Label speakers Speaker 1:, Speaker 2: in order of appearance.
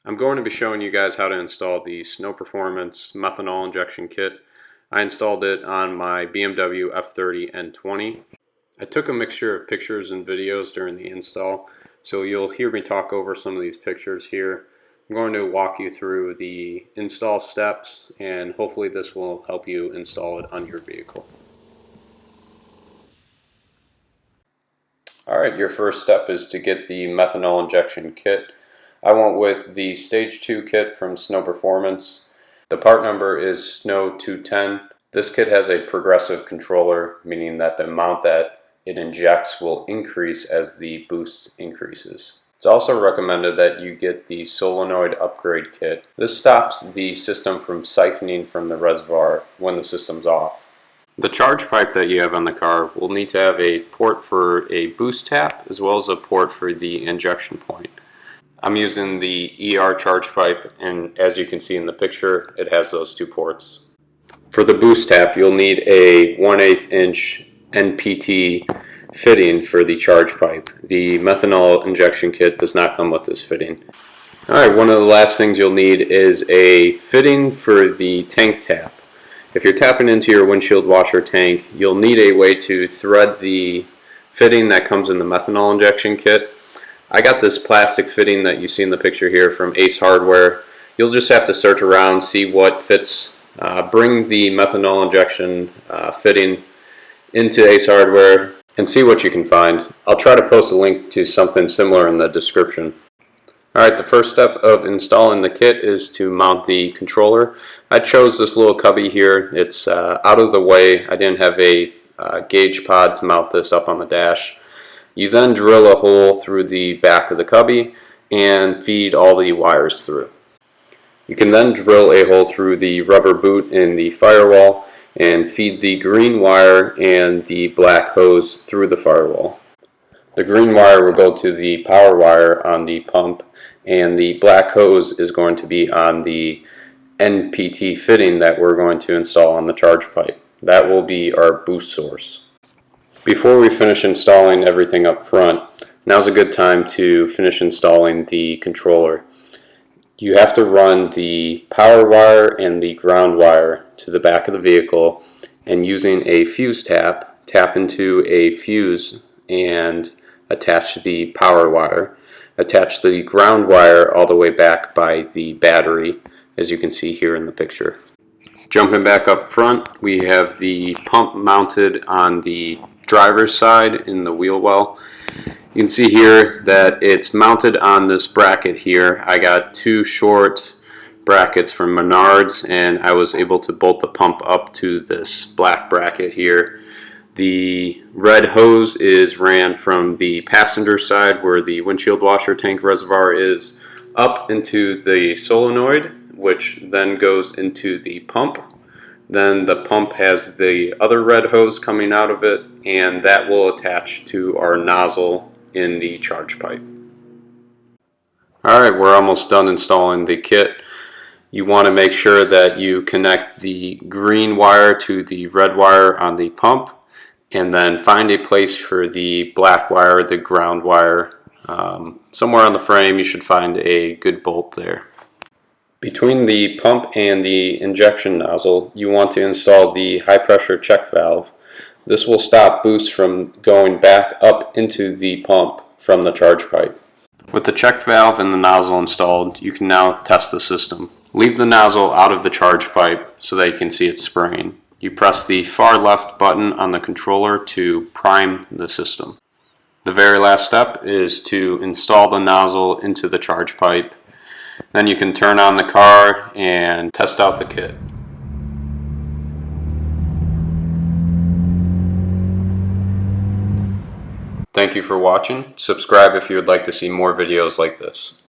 Speaker 1: I'm going to be showing you guys how to install the Snow Performance methanol injection kit. I installed it on my BMW F30 N20. I took a mixture of pictures and videos during the install, so you'll hear me talk over some of these pictures here. I'm going to walk you through the install steps, and hopefully this will help you install it on your vehicle. Alright, your first step is to get the methanol injection kit. I went with the Stage 2 kit from Snow Performance. The part number is Snow 210. This kit has a progressive controller, meaning that the amount that it injects will increase as the boost increases. It's also recommended that you get the Solenoid upgrade kit. This stops the system from siphoning from the reservoir when the system's off. The charge pipe that you have on the car will need to have a port for a boost tap as well as a port for the injection point. I'm using the ER charge pipe, and as you can see in the picture, it has those two ports. For the boost tap, you'll need a 1/8 inch NPT fitting for the charge pipe. The methanol injection kit does not come with this fitting. Alright, one of the last things you'll need is a fitting for the tank tap. If you're tapping into your windshield washer tank, you'll need a way to thread the fitting that comes in the methanol injection kit. I got this plastic fitting that you see in the picture here from Ace Hardware. You'll just have to search around, see what fits. Bring the methanol injection fitting into Ace Hardware and see what you can find. I'll try to post a link to something similar in the description. Alright, the first step of installing the kit is to mount the controller. I chose this little cubby here. It's out of the way. I didn't have a gauge pod to mount this up on the dash. You then drill a hole through the back of the cubby and feed all the wires through. You can then drill a hole through the rubber boot in the firewall and feed the green wire and the black hose through the firewall. The green wire will go to the power wire on the pump, and the black hose is going to be on the NPT fitting that we're going to install on the charge pipe. That will be our boost source. Before we finish installing everything up front, now's a good time to finish installing the controller. You have to run the power wire and the ground wire to the back of the vehicle, and using a fuse tap into a fuse and attach the power wire. Attach the ground wire all the way back by the battery, as you can see here in the picture. Jumping back up front, we have the pump mounted on the driver's side in the wheel well. You can see here that it's mounted on this bracket here. I got two short brackets from Menards, and I was able to bolt the pump up to this black bracket here. The red hose is ran from the passenger side where the windshield washer tank reservoir is up into the solenoid, which then goes into the pump. Then the pump has the other red hose coming out of it, and that will attach to our nozzle in the charge pipe. Alright, we're almost done installing the kit. You want to make sure that you connect the green wire to the red wire on the pump, and then find a place for the black wire, the ground wire. Somewhere on the frame you should find a good bolt there. Between the pump and the injection nozzle, you want to install the high pressure check valve. This will stop boost from going back up into the pump from the charge pipe. With the check valve and the nozzle installed, you can now test the system. Leave the nozzle out of the charge pipe so that you can see it spraying. You press the far left button on the controller to prime the system. The very last step is to install the nozzle into the charge pipe. Then you can turn on the car and test out the kit. Thank you for watching. Subscribe if you would like to see more videos like this.